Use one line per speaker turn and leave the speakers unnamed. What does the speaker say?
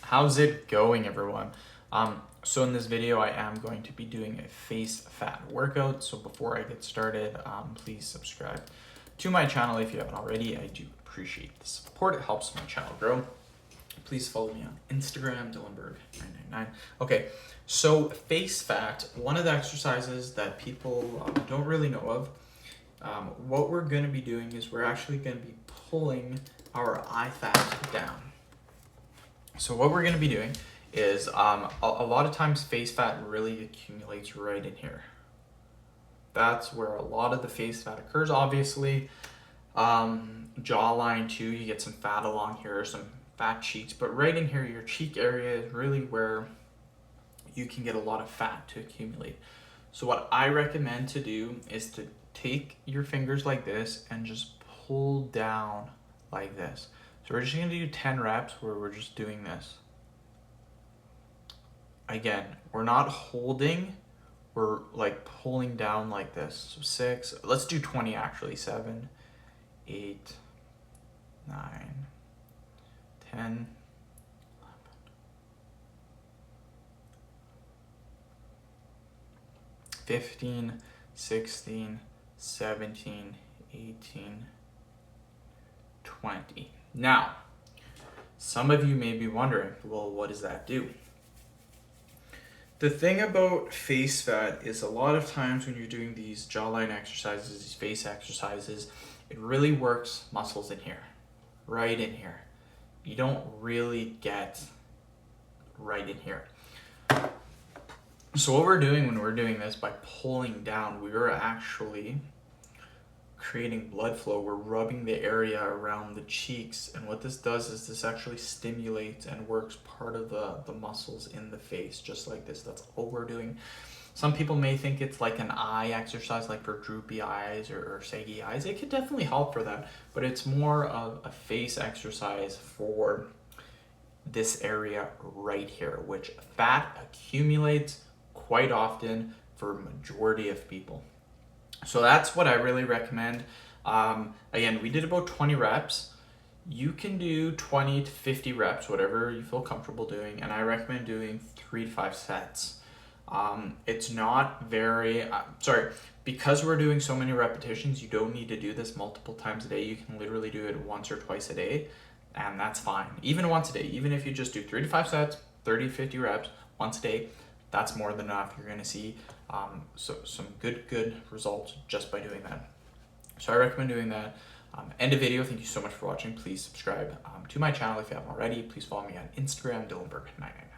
How's it going, everyone? So in this video, I am going to be doing a face fat workout. So before I get started, please subscribe to my channel if you haven't already. I do appreciate the support. It helps my channel grow. Please follow me on Instagram, Dylanberg999. Okay, so face fat, one of the exercises that people don't really know of. What we're going to be doing is we're actually going to be pulling our eye fat down. So what we're going to be doing is a lot of times face fat really accumulates right in here. That's where a lot of the face fat occurs. Obviously, jawline too, you get some fat along here, some fat cheeks, but right in here, your cheek area is really where you can get a lot of fat to accumulate. So what I recommend to do is to take your fingers like this and just pull down like this. So we're just going to do 10 reps where we're just doing this. Again, we're not holding, we're like pulling down like this. So 6, let's do 20 actually. 7, 8, 9, 10, 11, 15, 16, 17, 18, 20. Now, some of you may be wondering, well, what does that do? The thing about face fat is a lot of times when you're doing these jawline exercises, these face exercises, it really works muscles in here, right in here. You don't really get right in here. So what we're doing when we're doing this, by pulling down, we are actually creating blood flow. We're rubbing the area around the cheeks, and what this does is this actually stimulates and works part of the muscles in the face, just like this. That's all we're doing. Some people may think it's like an eye exercise, like for droopy eyes or saggy eyes. It could definitely help for that, but it's more of a face exercise for this area right here, which fat accumulates quite often for a majority of people. So that's what I really recommend. Again, we did about 20 reps. You can do 20 to 50 reps, whatever you feel comfortable doing, and I recommend doing 3 to 5 sets. It's not very, because we're doing so many repetitions, you don't need to do this multiple times a day. You can literally do it once or twice a day, and that's fine. Even once a day, even if you just do 3 to 5 sets, 30 to 50 reps once a day, that's more than enough. You're going to see some good results just by doing that. So I recommend doing that. End of video. Thank you so much for watching. Please subscribe to my channel if you haven't already. Please follow me on Instagram, Dylanberg999.